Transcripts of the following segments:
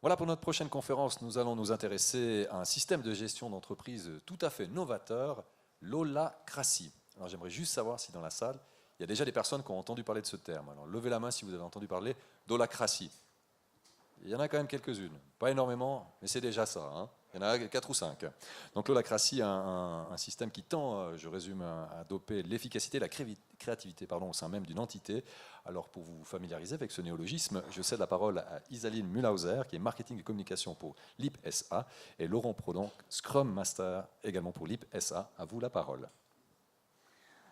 Voilà, pour notre prochaine conférence, nous allons nous intéresser à un système de gestion d'entreprise tout à fait novateur, l'holacratie. Alors j'aimerais juste savoir si dans la salle, il y a déjà des personnes qui ont entendu parler de ce terme. Alors levez la main si vous avez entendu parler d'holacratie. Il y en a quand même quelques-unes, pas énormément, mais c'est déjà ça, hein. Il y en a 4 ou 5. Donc l'holacratie est un système qui tend, je résume, à doper l'efficacité et la créativité au sein même d'une entité. Alors pour vous familiariser avec ce néologisme, je cède la parole à Isaline Mühlhauser, qui est marketing et communication pour LIP SA, et Laurent Prodon, Scrum Master également pour LIP SA. À vous la parole.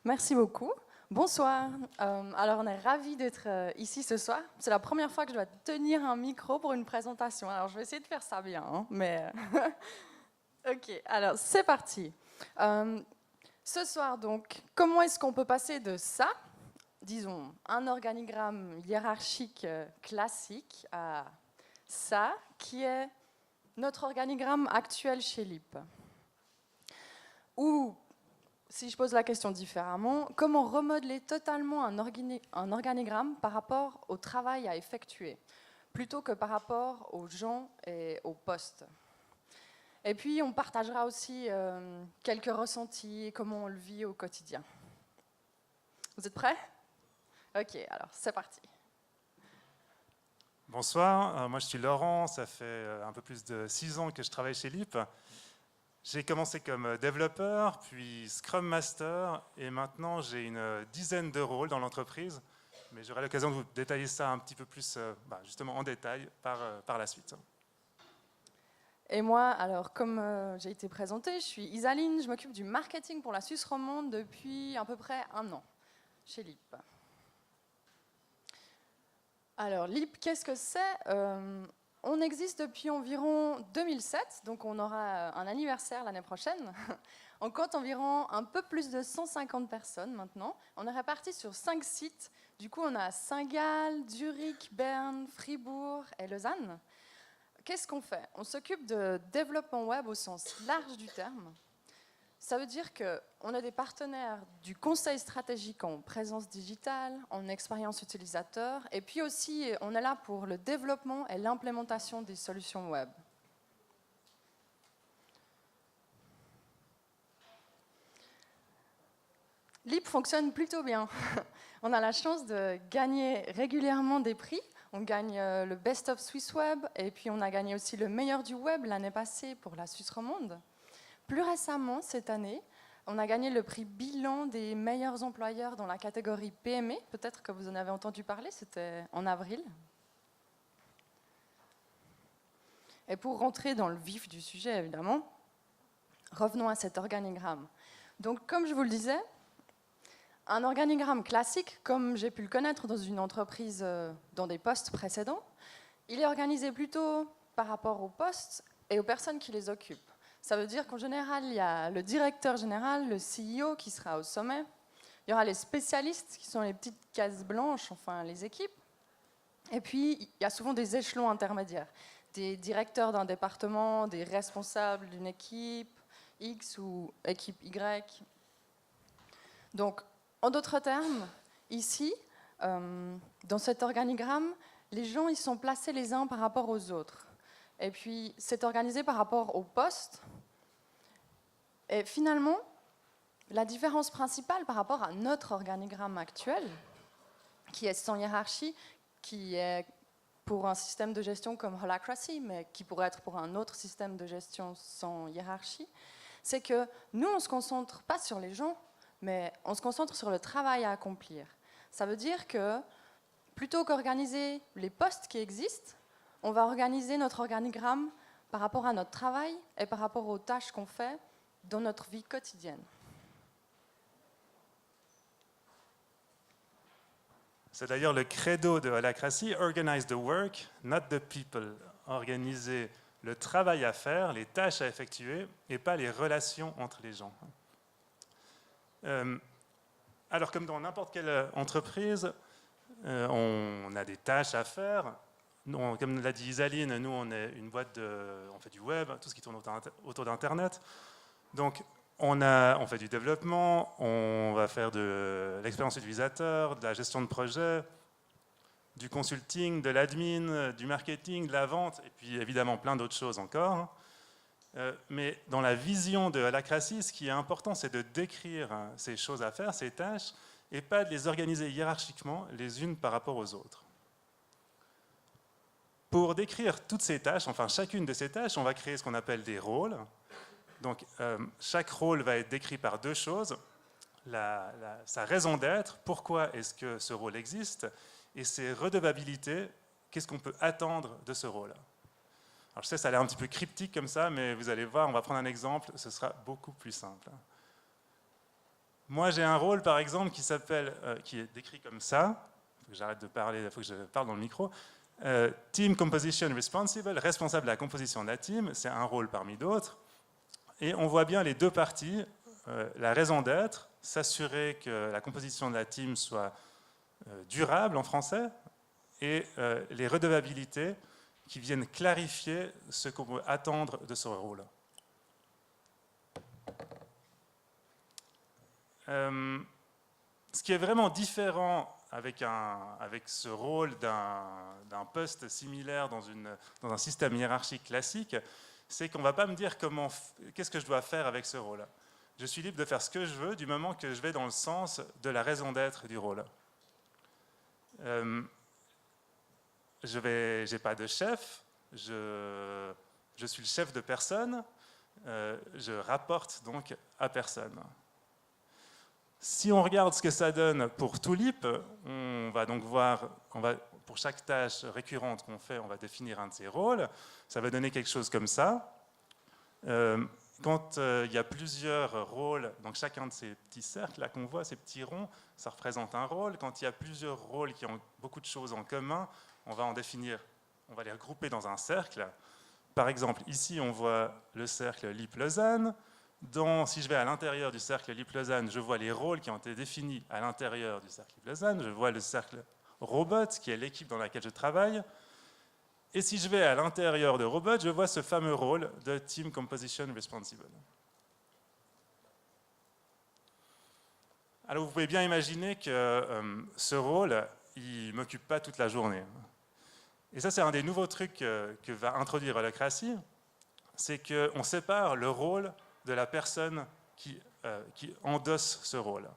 Merci beaucoup. Bonsoir. Alors, on est ravis d'être ici ce soir. C'est la première fois que je dois tenir un micro pour une présentation. Alors, je vais essayer de faire ça bien, hein, mais... Ok, alors, c'est parti. Ce soir, donc, comment est-ce qu'on peut passer de ça, disons, un organigramme hiérarchique classique, à ça, qui est notre organigramme actuel chez LIP? Ou... Si je pose la question différemment, comment remodeler totalement un organigramme par rapport au travail à effectuer, plutôt que par rapport aux gens et aux postes? Et puis, on partagera aussi quelques ressentis et comment on le vit au quotidien. Vous êtes prêts? Ok, alors c'est parti. Bonsoir, moi je suis Laurent, ça fait un peu plus de 6 ans que je travaille chez LIP. J'ai commencé comme développeur, puis Scrum Master, et maintenant j'ai une dizaine de rôles dans l'entreprise, mais j'aurai l'occasion de vous détailler ça un petit peu plus justement en détail par la suite. Et moi, alors comme j'ai été présentée, je suis Isaline, je m'occupe du marketing pour la Suisse romande depuis à peu près 1 an chez LIP. Alors LIP, qu'est-ce que c'est? On existe depuis environ 2007, donc on aura un anniversaire l'année prochaine. On compte environ un peu plus de 150 personnes maintenant. On est répartis sur 5 sites. Du coup, on a Saint-Gall, Zurich, Berne, Fribourg et Lausanne. Qu'est-ce qu'on fait? On s'occupe de développement web au sens large du terme. Ça veut dire qu'on a des partenaires du conseil stratégique en présence digitale, en expérience utilisateur, et puis aussi on est là pour le développement et l'implémentation des solutions web. LIP fonctionne plutôt bien. On a la chance de gagner régulièrement des prix. On gagne le Best of Swiss Web, et puis on a gagné aussi le meilleur du web l'année passée pour la Suisse romande. Plus récemment, cette année, on a gagné le prix bilan des meilleurs employeurs dans la catégorie PME. Peut-être que vous en avez entendu parler, c'était en avril. Et pour rentrer dans le vif du sujet, évidemment, revenons à cet organigramme. Donc, comme je vous le disais, un organigramme classique, comme j'ai pu le connaître dans une entreprise dans des postes précédents, il est organisé plutôt par rapport aux postes et aux personnes qui les occupent. Ça veut dire qu'en général, il y a le directeur général, le CEO qui sera au sommet. Il y aura les spécialistes qui sont les petites cases blanches, enfin les équipes. Et puis, il y a souvent des échelons intermédiaires. Des directeurs d'un département, des responsables d'une équipe X ou équipe Y. Donc, en d'autres termes, ici, dans cet organigramme, les gens ils sont placés les uns par rapport aux autres. Et puis, c'est organisé par rapport au poste. Et finalement, la différence principale par rapport à notre organigramme actuel, qui est sans hiérarchie, qui est pour un système de gestion comme Holacracy, mais qui pourrait être pour un autre système de gestion sans hiérarchie, c'est que nous, on ne se concentre pas sur les gens, mais on se concentre sur le travail à accomplir. Ça veut dire que plutôt qu'organiser les postes qui existent, on va organiser notre organigramme par rapport à notre travail et par rapport aux tâches qu'on fait dans notre vie quotidienne. C'est d'ailleurs le credo de Holacracy, organize the work, not the people. Organiser le travail à faire, les tâches à effectuer, et pas les relations entre les gens. Alors, comme dans n'importe quelle entreprise, on a des tâches à faire. Nous, comme l'a dit Isaline, nous, on est une boîte on fait du web, tout ce qui tourne autour d'Internet. Donc, on fait du développement, on va faire de l'expérience utilisateur, de la gestion de projet, du consulting, de l'admin, du marketing, de la vente, et puis évidemment plein d'autres choses encore. Mais dans la vision de Holacracy, ce qui est important, c'est de décrire ces choses à faire, ces tâches, et pas de les organiser hiérarchiquement les unes par rapport aux autres. Pour décrire toutes ces tâches, enfin chacune de ces tâches, on va créer ce qu'on appelle des rôles. Donc chaque rôle va être décrit par deux choses, sa raison d'être, pourquoi est-ce que ce rôle existe, et ses redevabilités, qu'est-ce qu'on peut attendre de ce rôle. Alors je sais, ça a l'air un petit peu cryptique comme ça, mais vous allez voir, on va prendre un exemple, ce sera beaucoup plus simple. Moi j'ai un rôle par exemple qui est décrit comme ça, il faut que j'arrête de parler, il faut que je parle dans le micro. Team Composition Responsible, responsable de la composition de la team, c'est un rôle parmi d'autres. Et on voit bien les deux parties, la raison d'être, s'assurer que la composition de la team soit durable en français, et les redevabilités qui viennent clarifier ce qu'on peut attendre de ce rôle. Ce qui est vraiment différent avec ce rôle d'un poste similaire dans un système hiérarchique classique, c'est qu'on ne va pas me dire qu'est-ce que je dois faire avec ce rôle. Je suis libre de faire ce que je veux du moment que je vais dans le sens de la raison d'être du rôle. Je n'ai pas de chef, je suis le chef de personne, je rapporte donc à personne. Si on regarde ce que ça donne pour Tulip, on va donc voir, pour chaque tâche récurrente qu'on fait, on va définir un de ces rôles. Ça va donner quelque chose comme ça. Quand il y a plusieurs rôles, donc chacun de ces petits cercles là qu'on voit, ces petits ronds, ça représente un rôle. Quand il y a plusieurs rôles qui ont beaucoup de choses en commun, on va les regrouper dans un cercle. Par exemple, ici, on voit le cercle LIP-Lausanne. Si je vais à l'intérieur du cercle LIP-Lausanne, je vois les rôles qui ont été définis à l'intérieur du cercle LIP-Lausanne. Je vois le cercle Robot, qui est l'équipe dans laquelle je travaille. Et si je vais à l'intérieur de Robot, je vois ce fameux rôle de Team Composition Responsible. Alors vous pouvez bien imaginer que ce rôle, il ne m'occupe pas toute la journée. Et ça, c'est un des nouveaux trucs que va introduire Holacracy, c'est qu'on sépare le rôle de la personne qui endosse ce rôle.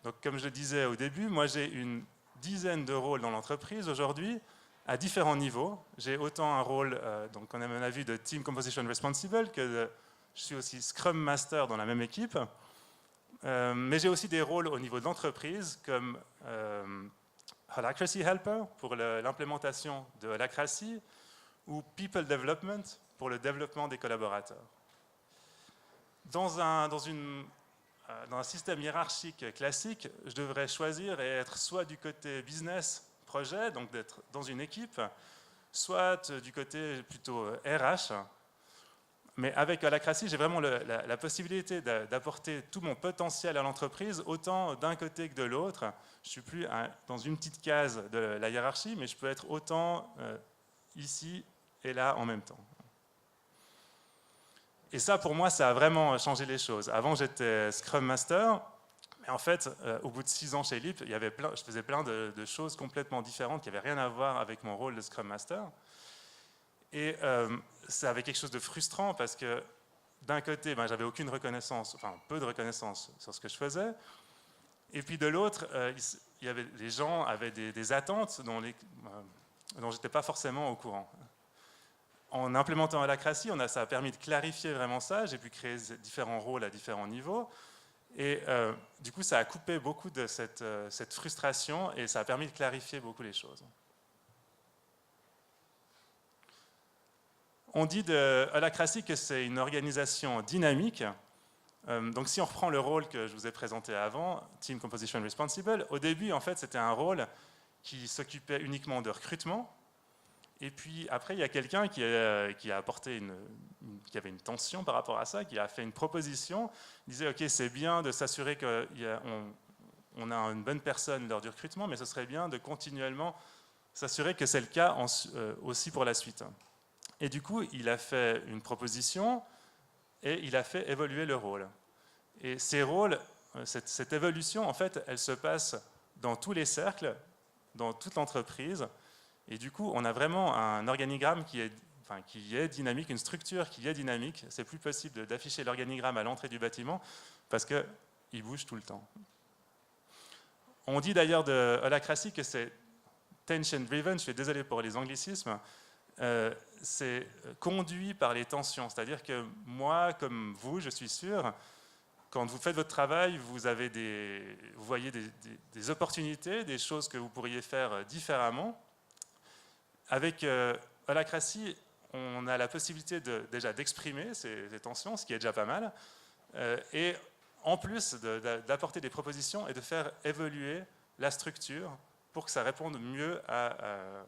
Donc, comme je le disais au début, moi j'ai une dizaine de rôles dans l'entreprise aujourd'hui, à différents niveaux. J'ai autant un rôle, donc on a vu de Team Composition Responsible, que je suis aussi Scrum Master dans la même équipe. Mais j'ai aussi des rôles au niveau de l'entreprise, comme Holacracy Helper pour l'implémentation de Holacracy, ou People Development pour le développement des collaborateurs. Dans un système hiérarchique classique, je devrais choisir et être soit du côté business projet, donc d'être dans une équipe, soit du côté plutôt RH. Mais avec Holacracy, j'ai vraiment la possibilité d'apporter tout mon potentiel à l'entreprise, autant d'un côté que de l'autre. Je ne suis plus dans une petite case de la hiérarchie, mais je peux être autant ici et là en même temps. Et ça, pour moi, ça a vraiment changé les choses. Avant, j'étais Scrum Master, mais en fait, au bout de 6 ans chez LIP, je faisais plein de choses complètement différentes qui n'avaient rien à voir avec mon rôle de Scrum Master. Et ça avait quelque chose de frustrant parce que, d'un côté, j'avais aucune reconnaissance, enfin peu de reconnaissance sur ce que je faisais. Et puis de l'autre, les gens avaient des attentes dont je n'étais pas forcément au courant. En implémentant Holacracy, ça a permis de clarifier vraiment ça. J'ai pu créer différents rôles à différents niveaux. Et du coup, ça a coupé beaucoup de cette frustration et ça a permis de clarifier beaucoup les choses. On dit de Holacracy que c'est une organisation dynamique. Donc si on reprend le rôle que je vous ai présenté avant, Team Composition Responsible, au début, en fait, c'était un rôle qui s'occupait uniquement de recrutement. Et puis après, il y a quelqu'un qui a apporté qui avait une tension par rapport à ça, qui a fait une proposition. Il disait, OK, c'est bien de s'assurer qu'on a une bonne personne lors du recrutement, mais ce serait bien de continuellement s'assurer que c'est le cas aussi pour la suite. Et du coup, il a fait une proposition et il a fait évoluer le rôle. Et ces rôles, cette évolution, en fait, elle se passe dans tous les cercles dans toute l'entreprise. Et du coup, on a vraiment un organigramme qui est dynamique, une structure qui est dynamique. C'est plus possible d'afficher l'organigramme à l'entrée du bâtiment parce qu'il bouge tout le temps. On dit d'ailleurs de Holacracy que c'est tension driven, je suis désolé pour les anglicismes, c'est conduit par les tensions. C'est-à-dire que moi, comme vous, je suis sûr, quand vous faites votre travail, vous voyez des opportunités, des choses que vous pourriez faire différemment. Avec Holacracy, on a la possibilité déjà d'exprimer ces tensions, ce qui est déjà pas mal, et en plus d'apporter des propositions et de faire évoluer la structure pour que ça réponde mieux à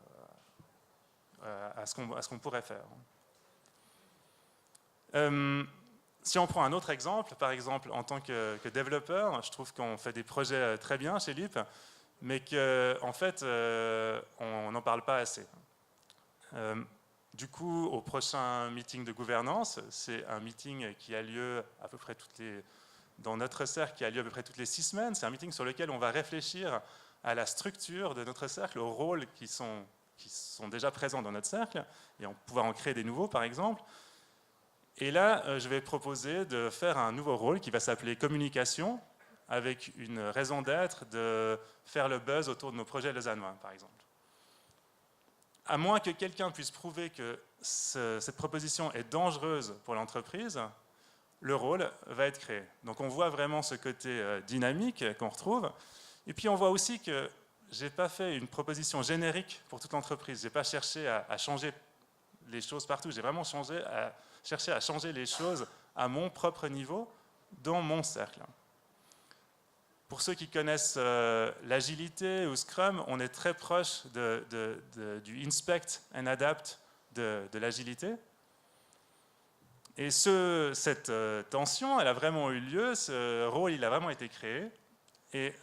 ce qu'on pourrait faire. Si on prend un autre exemple, par exemple en tant que développeur, je trouve qu'on fait des projets très bien chez LEAP, mais qu'en fait, on n'en parle pas assez. Du coup, au prochain meeting de gouvernance, c'est un meeting qui a lieu à peu près dans notre cercle, qui a lieu à peu près toutes les 6 semaines. C'est un meeting sur lequel on va réfléchir à la structure de notre cercle, aux rôles qui sont déjà présents dans notre cercle, et on pouvoir en créer des nouveaux, par exemple. Et là, je vais proposer de faire un nouveau rôle qui va s'appeler communication, avec une raison d'être de faire le buzz autour de nos projets lausannois, par exemple. À moins que quelqu'un puisse prouver que cette proposition est dangereuse pour l'entreprise, le rôle va être créé. Donc on voit vraiment ce côté dynamique qu'on retrouve. Et puis on voit aussi que je n'ai pas fait une proposition générique pour toute l'entreprise. Je n'ai pas cherché à changer les choses partout. J'ai vraiment cherché à changer les choses à mon propre niveau, dans mon cercle. Pour ceux qui connaissent l'agilité ou Scrum, on est très proche du inspect and adapt de l'agilité. Et cette tension, elle a vraiment eu lieu, ce rôle, il a vraiment été créé. Et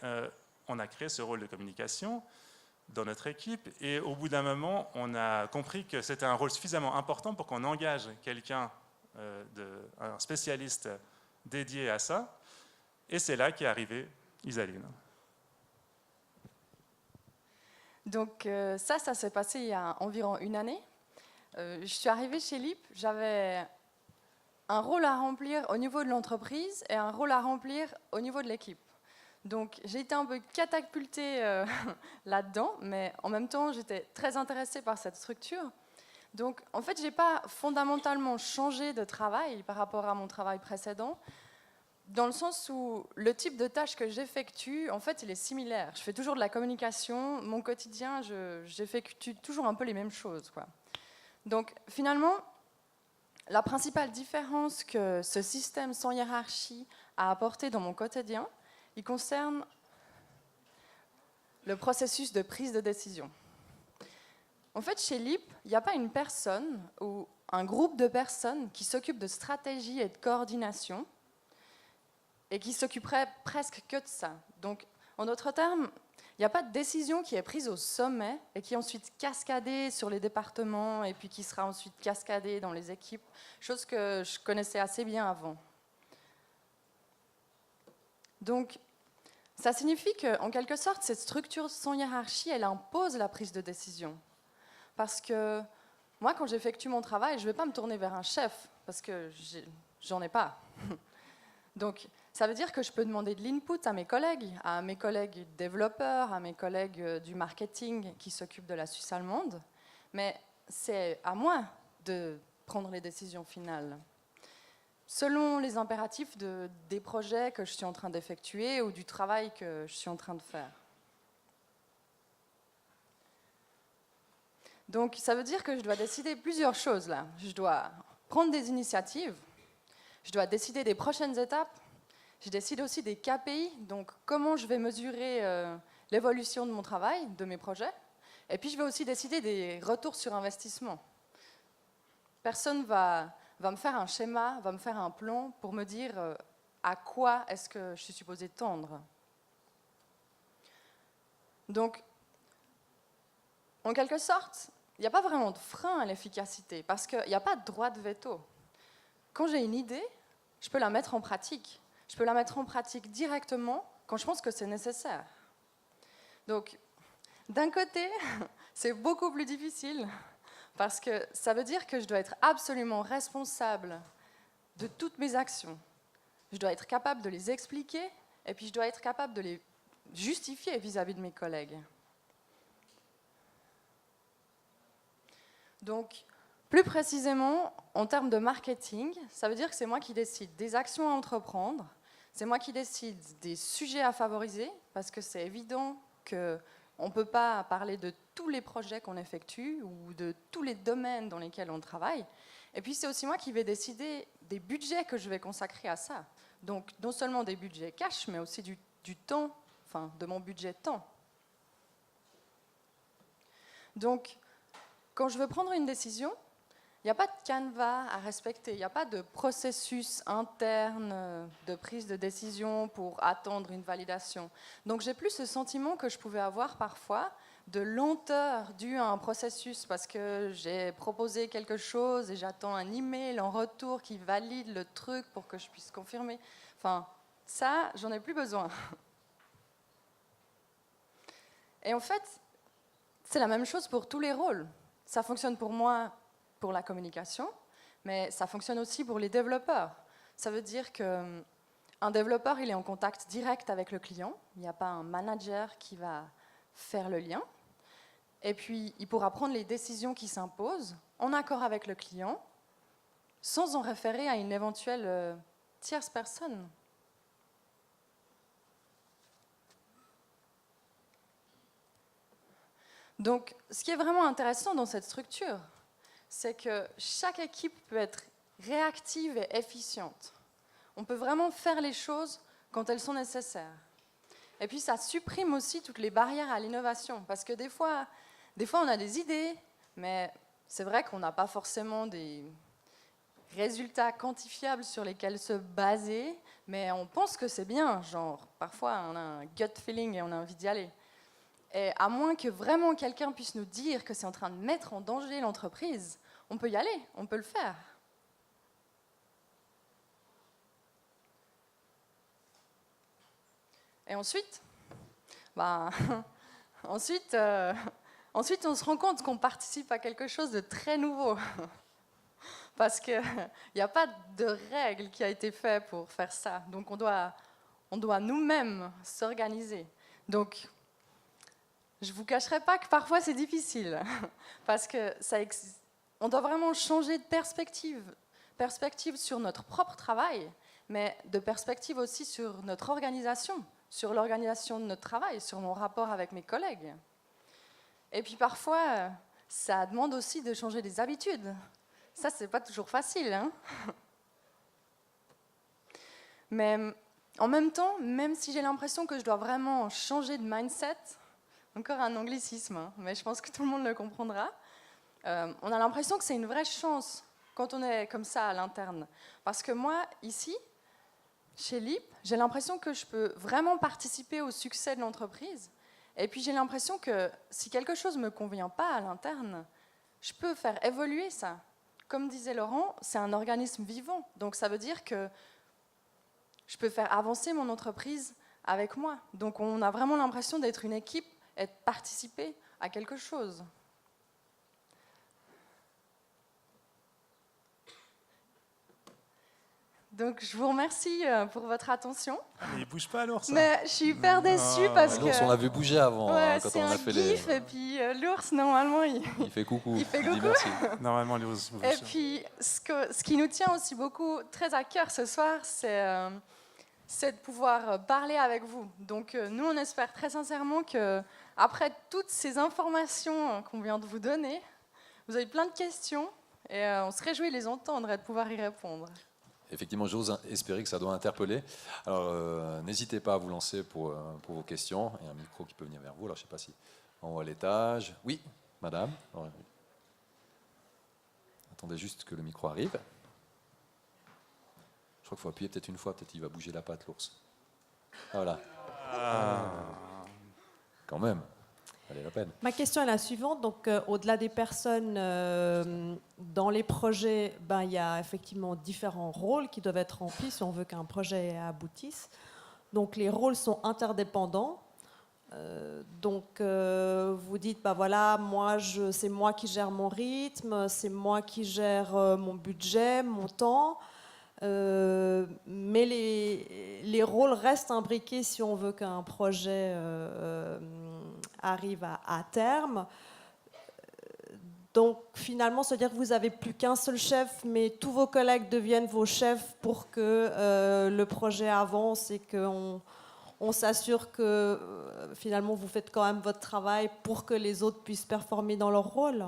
on a créé ce rôle de communication dans notre équipe. Et au bout d'un moment, on a compris que c'était un rôle suffisamment important pour qu'on engage quelqu'un, un spécialiste dédié à ça. Et c'est là qu'est arrivé Isaline. Donc ça s'est passé il y a environ 1 année. Je suis arrivée chez LEAP, j'avais un rôle à remplir au niveau de l'entreprise et un rôle à remplir au niveau de l'équipe. Donc j'ai été un peu catapultée là-dedans, mais en même temps j'étais très intéressée par cette structure. Donc en fait je n'ai pas fondamentalement changé de travail par rapport à mon travail précédent, dans le sens où le type de tâche que j'effectue, en fait, il est similaire. Je fais toujours de la communication. Mon quotidien, j'effectue toujours un peu les mêmes choses, quoi. Donc, finalement, la principale différence que ce système sans hiérarchie a apporté dans mon quotidien, il concerne le processus de prise de décision. En fait, chez LEAP, il n'y a pas une personne ou un groupe de personnes qui s'occupent de stratégie et de coordination et qui s'occuperait presque que de ça. Donc, en d'autres termes, il n'y a pas de décision qui est prise au sommet et qui est ensuite cascadée sur les départements et puis qui sera ensuite cascadée dans les équipes, chose que je connaissais assez bien avant. Donc, ça signifie qu'en quelque sorte, cette structure sans hiérarchie, elle impose la prise de décision. Parce que moi, quand j'effectue mon travail, je ne vais pas me tourner vers un chef, parce que j'en ai pas. Donc, ça veut dire que je peux demander de l'input à mes collègues développeurs, à mes collègues du marketing qui s'occupent de la Suisse allemande, mais c'est à moi de prendre les décisions finales, selon les impératifs des projets que je suis en train d'effectuer ou du travail que je suis en train de faire. Donc, ça veut dire que je dois décider plusieurs choses là. Je dois prendre des initiatives, je dois décider des prochaines étapes. Je décide aussi des KPI, donc comment je vais mesurer l'évolution de mon travail, de mes projets. Et puis je vais aussi décider des retours sur investissement. Personne va me faire un schéma, va me faire un plan pour me dire à quoi est-ce que je suis supposée tendre. Donc, en quelque sorte, il n'y a pas vraiment de frein à l'efficacité, parce qu'il n'y a pas de droit de veto. Quand j'ai une idée, je peux la mettre en pratique. Je peux la mettre en pratique directement quand je pense que c'est nécessaire. Donc, D'un côté, c'est beaucoup plus difficile parce que ça veut dire que je dois être absolument responsable de toutes mes actions. Je dois être capable de les expliquer et puis je dois être capable de les justifier vis-à-vis de mes collègues. Donc, plus précisément, en termes de marketing, ça veut dire que c'est moi qui décide des actions à entreprendre, c'est moi qui décide des sujets à favoriser, parce que c'est évident qu'on ne peut pas parler de tous les projets qu'on effectue ou de tous les domaines dans lesquels on travaille. Et puis, c'est aussi moi qui vais décider des budgets que je vais consacrer à ça. Donc, non seulement des budgets cash, mais aussi du temps, enfin, de mon budget temps. Donc, quand je veux prendre une décision, il n'y a pas de canevas à respecter, il n'y a pas de processus interne de prise de décision pour attendre une validation. Donc j'ai plus ce sentiment que je pouvais avoir parfois de lenteur due à un processus parce que j'ai proposé quelque chose et j'attends un email en retour qui valide le truc pour que je puisse confirmer. Enfin, ça, j'en ai plus besoin. Et en fait, c'est la même chose pour tous les rôles. Ça fonctionne pour moi pour la communication, mais ça fonctionne aussi pour les développeurs. Ça veut dire qu'un développeur, il est en contact direct avec le client. Il n'y a pas un manager qui va faire le lien. Et puis, il pourra prendre les décisions qui s'imposent en accord avec le client, sans en référer à une éventuelle tierce personne. Donc, ce qui est vraiment intéressant dans cette structure, c'est que chaque équipe peut être réactive et efficiente. On peut vraiment faire les choses quand elles sont nécessaires. Et puis, ça supprime aussi toutes les barrières à l'innovation, parce que des fois, on a des idées, mais c'est vrai qu'on n'a pas forcément des résultats quantifiables sur lesquels se baser, mais on pense que c'est bien, genre, parfois on a un gut feeling et on a envie d'y aller. Et à moins que vraiment quelqu'un puisse nous dire que c'est en train de mettre en danger l'entreprise, on peut y aller, on peut le faire. Et ensuite, ensuite, on se rend compte qu'on participe à quelque chose de très nouveau. Parce qu'il n'y a pas de règle qui a été faite pour faire ça. Donc on doit nous-mêmes s'organiser. Donc, je ne vous cacherai pas que parfois c'est difficile, parce que on doit vraiment changer de perspective sur notre propre travail, mais de perspective aussi sur notre organisation, sur l'organisation de notre travail, sur mon rapport avec mes collègues. Et puis parfois, ça demande aussi de changer des habitudes. Ça, c'est pas toujours facile, hein. Mais en même temps, même si j'ai l'impression que je dois vraiment changer de mindset, encore un anglicisme, hein, mais je pense que tout le monde le comprendra. On a l'impression que c'est une vraie chance quand on est comme ça à l'interne. Parce que moi, ici, chez LEAP, j'ai l'impression que je peux vraiment participer au succès de l'entreprise. Et puis j'ai l'impression que si quelque chose ne me convient pas à l'interne, je peux faire évoluer ça. Comme disait Laurent, c'est un organisme vivant. Donc ça veut dire que je peux faire avancer mon entreprise avec moi. Donc on a vraiment l'impression d'être une équipe et de participer à quelque chose. Donc je vous remercie pour votre attention. Mais il bouge pas l'ours. Mais je suis hyper déçue parce que... L'ours, on l'a vu bouger avant, ouais, quand c'est on a un fait gif, et puis l'ours, normalement, il fait coucou. Il fait dit coucou. merci. Normalement, l'ours bouge. Et puis, ce qui nous tient aussi beaucoup, très à cœur ce soir, c'est de pouvoir parler avec vous. Donc, nous, on espère très sincèrement qu'après toutes ces informations qu'on vient de vous donner, vous avez plein de questions et on se réjouit de les entendre et de pouvoir y répondre. Effectivement, j'ose espérer que ça doit interpeller. Alors, n'hésitez pas à vous lancer pour vos questions. Il y a un micro qui peut venir vers vous. Alors, je ne sais pas si en haut à l'étage. Oui, madame. Alors, attendez juste que le micro arrive. Je crois qu'il faut appuyer peut-être une fois. Peut-être qu'il va bouger la patte, l'ours. Voilà. Quand même. Allez, la peine. Ma question est la suivante. Donc, au-delà des personnes dans les projets, il y a effectivement différents rôles qui doivent être remplis si on veut qu'un projet aboutisse. Donc, les rôles sont interdépendants. Donc, vous dites, bah voilà, c'est moi qui gère mon rythme, c'est moi qui gère mon budget, mon temps. Mais les rôles restent imbriqués si on veut qu'un projet arrive à terme. Donc finalement, se dire que vous n'avez plus qu'un seul chef, mais tous vos collègues deviennent vos chefs pour que le projet avance et qu'on s'assure que finalement vous faites quand même votre travail pour que les autres puissent performer dans leur rôle.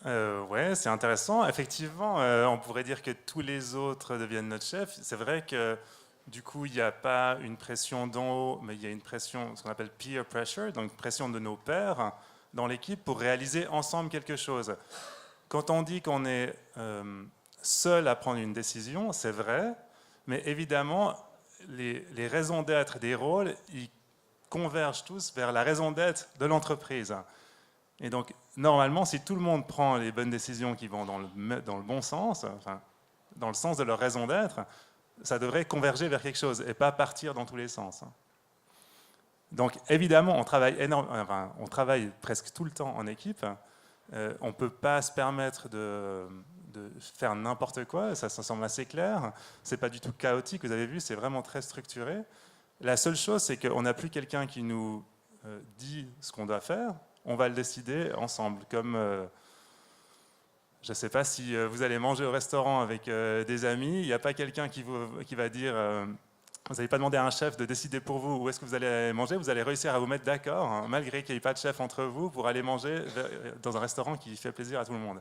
Ouais, c'est intéressant. Effectivement, on pourrait dire que tous les autres deviennent notre chef. C'est vrai que du coup, il n'y a pas une pression d'en haut, mais il y a une pression, ce qu'on appelle peer pressure, donc pression de nos pairs dans l'équipe pour réaliser ensemble quelque chose. Quand on dit qu'on est seul à prendre une décision, c'est vrai, mais évidemment, les raisons d'être des rôles, ils convergent tous vers la raison d'être de l'entreprise. Et donc, normalement, si tout le monde prend les bonnes décisions qui vont dans le bon sens, enfin, dans le sens de leur raison d'être, ça devrait converger vers quelque chose et pas partir dans tous les sens. Donc, évidemment, on travaille presque tout le temps en équipe. On ne peut pas se permettre de faire n'importe quoi, ça semble assez clair. Ce n'est pas du tout chaotique, vous avez vu, c'est vraiment très structuré. La seule chose, c'est qu'on n'a plus quelqu'un qui nous dit ce qu'on doit faire. On va le décider ensemble. Comme, je ne sais pas si vous allez manger au restaurant avec des amis, il n'y a pas quelqu'un qui va dire, vous n'allez pas demander à un chef de décider pour vous où est-ce que vous allez manger, vous allez réussir à vous mettre d'accord, hein, malgré qu'il n'y ait pas de chef entre vous, pour aller manger dans un restaurant qui fait plaisir à tout le monde.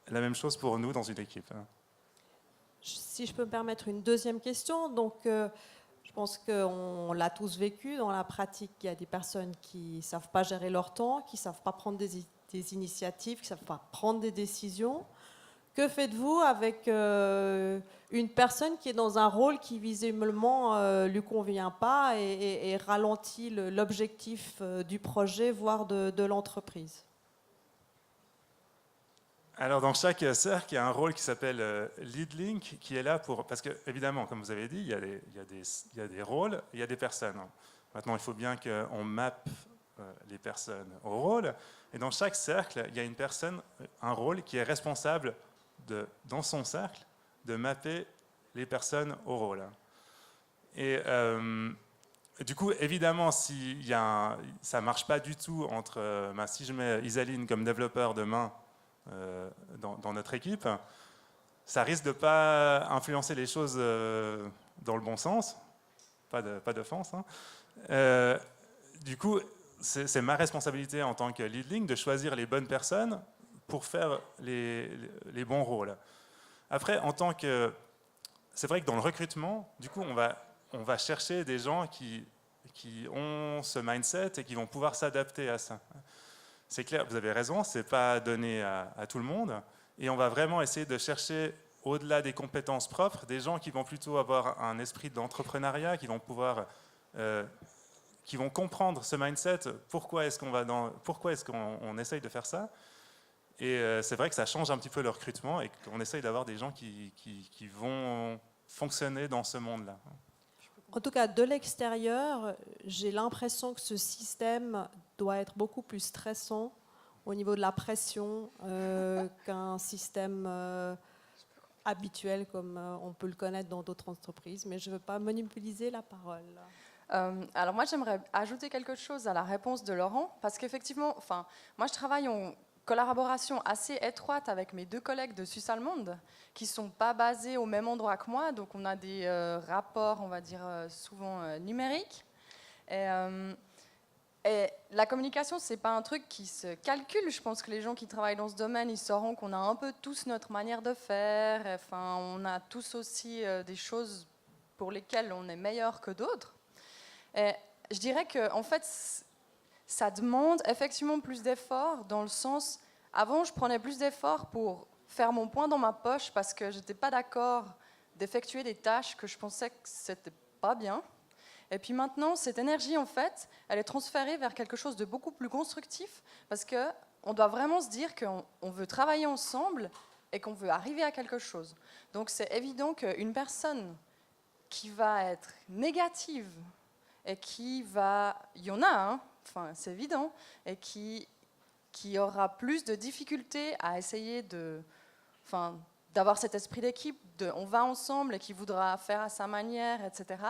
La même chose pour nous dans une équipe. Si je peux me permettre une deuxième question, donc je pense qu'on l'a tous vécu dans la pratique. Il y a des personnes qui ne savent pas gérer leur temps, qui ne savent pas prendre des initiatives, qui ne savent pas prendre des décisions. Que faites-vous avec une personne qui est dans un rôle qui visiblement ne lui convient pas et ralentit l'objectif du projet, voire de l'entreprise ? Alors, dans chaque cercle, il y a un rôle qui s'appelle Lead Link, qui est là pour... Parce que, évidemment, comme vous avez dit, il y a des rôles, il y a des personnes. Maintenant, il faut bien qu'on mappe les personnes au rôle. Et dans chaque cercle, il y a une personne, un rôle qui est responsable, dans son cercle, de mapper les personnes au rôle. Et du coup, évidemment, ça ne marche pas du tout entre... si je mets Isaline comme développeur demain, dans notre équipe, ça risque de ne pas influencer les choses dans le bon sens, pas d'offense. Hein. Du coup, c'est ma responsabilité en tant que lead link de choisir les bonnes personnes pour faire les bons rôles. Après, c'est vrai que dans le recrutement, du coup, on va chercher des gens qui ont ce mindset et qui vont pouvoir s'adapter à ça. C'est clair, vous avez raison, ce n'est pas donné à tout le monde. Et on va vraiment essayer de chercher, au-delà des compétences propres, des gens qui vont plutôt avoir un esprit d'entrepreneuriat, qui vont comprendre ce mindset, pourquoi est-ce qu'on essaye de faire ça. Et c'est vrai que ça change un petit peu le recrutement et qu'on essaye d'avoir des gens qui vont fonctionner dans ce monde-là. En tout cas, de l'extérieur, j'ai l'impression que ce système doit être beaucoup plus stressant au niveau de la pression qu'un système habituel comme on peut le connaître dans d'autres entreprises. Mais je ne veux pas monopoliser la parole. Alors moi, j'aimerais ajouter quelque chose à la réponse de Laurent, parce qu'effectivement, moi, je travaille en collaboration assez étroite avec mes 2 collègues de Suisse allemande, qui ne sont pas basés au même endroit que moi, donc on a des rapports, on va dire, souvent numériques. Et la communication, ce n'est pas un truc qui se calcule. Je pense que les gens qui travaillent dans ce domaine, ils sauront qu'on a un peu tous notre manière de faire. Enfin, on a tous aussi des choses pour lesquelles on est meilleur que d'autres. Et je dirais qu'en fait, ça demande effectivement plus d'efforts dans le sens... Avant, je prenais plus d'efforts pour faire mon point dans ma poche parce que je n'étais pas d'accord d'effectuer des tâches que je pensais que ce n'était pas bien. Et puis maintenant, cette énergie, en fait, elle est transférée vers quelque chose de beaucoup plus constructif parce qu'on doit vraiment se dire qu'on veut travailler ensemble et qu'on veut arriver à quelque chose. Donc c'est évident qu'une personne qui va être négative et il y en a, hein, enfin, c'est évident, et qui aura plus de difficultés à essayer d'avoir cet esprit d'équipe, on va ensemble et qui voudra faire à sa manière, etc.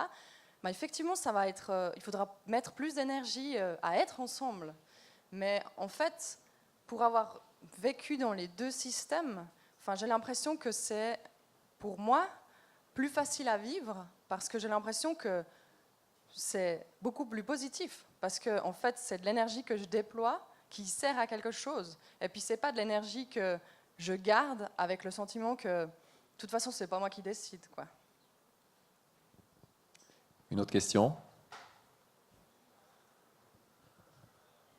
Mais effectivement, il faudra mettre plus d'énergie à être ensemble. Mais en fait, pour avoir vécu dans les deux systèmes, j'ai l'impression que c'est, pour moi, plus facile à vivre parce que j'ai l'impression que c'est beaucoup plus positif. Parce que, en fait, c'est de l'énergie que je déploie qui sert à quelque chose. Et puis, c'est pas de l'énergie que je garde avec le sentiment que, de toute façon, c'est pas moi qui décide, quoi. Une autre question?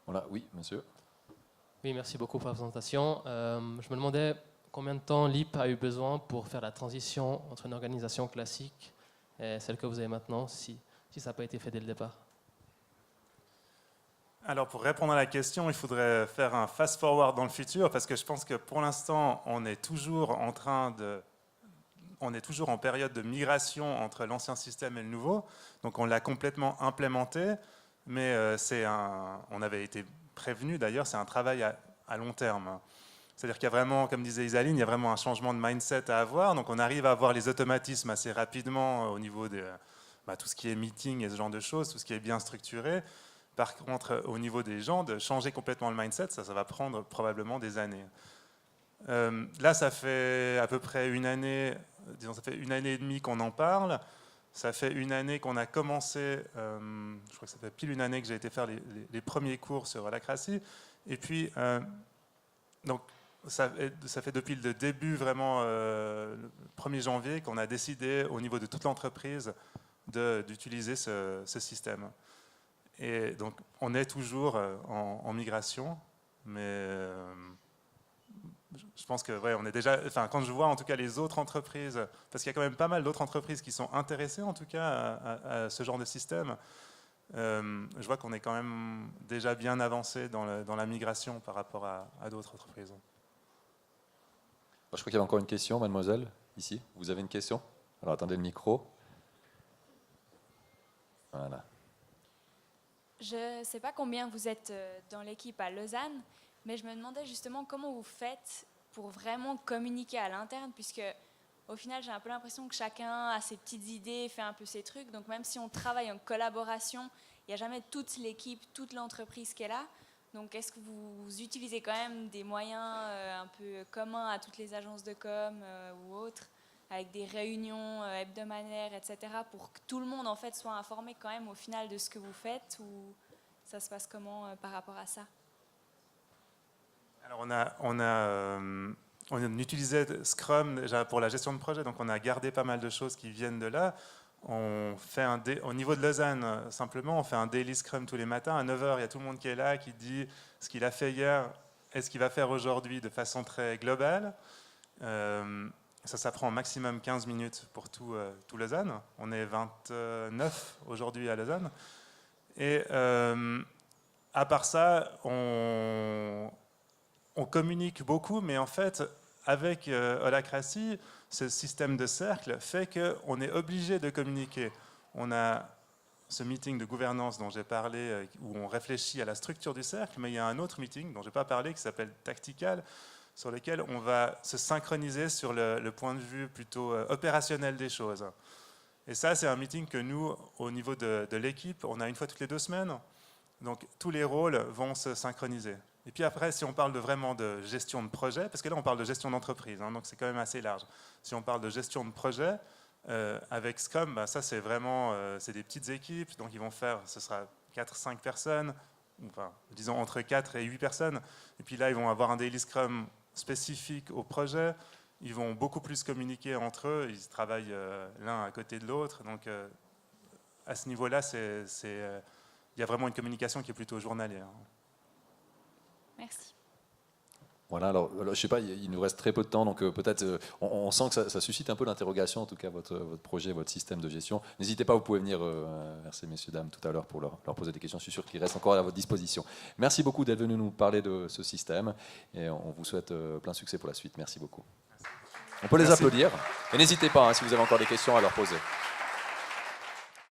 Voilà, oui, monsieur. Oui, merci beaucoup pour la présentation. Je me demandais combien de temps LEAP a eu besoin pour faire la transition entre une organisation classique et celle que vous avez maintenant, si ça n'a pas été fait dès le départ. Alors, pour répondre à la question, il faudrait faire un fast-forward dans le futur, parce que je pense que pour l'instant, on est toujours en période de migration entre l'ancien système et le nouveau. Donc, on l'a complètement implémenté, mais on avait été prévenu, d'ailleurs, c'est un travail à long terme. C'est-à-dire qu'il y a vraiment, comme disait Isaline, il y a vraiment un changement de mindset à avoir. Donc, on arrive à avoir les automatismes assez rapidement au niveau de tout ce qui est meeting et ce genre de choses, tout ce qui est bien structuré. Par contre, au niveau des gens, de changer complètement le mindset, ça va prendre probablement des années. Là, ça fait à peu près une année, disons, ça fait 1 année et demie qu'on en parle. Ça fait 1 année qu'on a commencé, je crois que ça fait pile 1 année que j'ai été faire les premiers cours sur Holacracy. Et puis, donc, ça fait depuis le début, vraiment, le 1er janvier, qu'on a décidé au niveau de toute l'entreprise d'utiliser ce système. Et donc, on est toujours en migration, mais je pense que on est déjà. Enfin, quand je vois en tout cas les autres entreprises, parce qu'il y a quand même pas mal d'autres entreprises qui sont intéressées en tout cas à ce genre de système, je vois qu'on est quand même déjà bien avancé dans la migration par rapport à d'autres entreprises. Je crois qu'il y avait encore une question, mademoiselle, ici. Vous avez une question? Alors, attendez le micro. Voilà. Je ne sais pas combien vous êtes dans l'équipe à Lausanne, mais je me demandais justement comment vous faites pour vraiment communiquer à l'interne, puisque au final, j'ai un peu l'impression que chacun a ses petites idées, fait un peu ses trucs. Donc même si on travaille en collaboration, il n'y a jamais toute l'équipe, toute l'entreprise qui est là. Donc est-ce que vous utilisez quand même des moyens un peu communs à toutes les agences de com ou autres, avec des réunions hebdomadaires, etc., pour que tout le monde en fait soit informé quand même au final de ce que vous faites, ou ça se passe comment par rapport à ça? Alors on utilisait Scrum déjà pour la gestion de projet, donc on a gardé pas mal de choses qui viennent de là. On fait au niveau de Lausanne, simplement, on fait un daily Scrum tous les matins. À 9h, il y a tout le monde qui est là, qui dit ce qu'il a fait hier et ce qu'il va faire aujourd'hui de façon très globale. Ça prend au maximum 15 minutes pour tout Lausanne. On est 29 aujourd'hui à Lausanne. Et à part ça, on communique beaucoup, mais en fait, avec Holacracy, ce système de cercle fait qu'on est obligé de communiquer. On a ce meeting de gouvernance dont j'ai parlé, où on réfléchit à la structure du cercle, mais il y a un autre meeting dont je n'ai pas parlé, qui s'appelle Tactical, sur lequel on va se synchroniser sur le point de vue plutôt opérationnel des choses. Et ça, c'est un meeting que nous, au niveau de l'équipe, on a 1 fois toutes les 2 semaines. Donc, tous les rôles vont se synchroniser. Et puis après, si on parle vraiment de gestion de projet, parce que là, on parle de gestion d'entreprise, hein, donc c'est quand même assez large. Si on parle de gestion de projet, avec Scrum, ça, c'est vraiment c'est des petites équipes. Donc, ils vont faire, ce sera 4-5 personnes, enfin, disons entre 4 et 8 personnes. Et puis là, ils vont avoir un daily Scrum spécifique au projet. Ils vont beaucoup plus communiquer entre eux. Ils travaillent l'un à côté de l'autre. Donc, à ce niveau-là, il y a vraiment une communication qui est plutôt journalière. Merci. Voilà, alors je ne sais pas, il nous reste très peu de temps, donc peut-être on sent que ça suscite un peu l'interrogation, en tout cas votre projet, votre système de gestion. N'hésitez pas, vous pouvez venir vers ces messieurs, dames tout à l'heure pour leur poser des questions. Je suis sûr qu'ils restent encore à votre disposition. Merci beaucoup d'être venu nous parler de ce système et on vous souhaite plein succès pour la suite. Merci beaucoup. On peut les applaudir et n'hésitez pas, si vous avez encore des questions, à leur poser.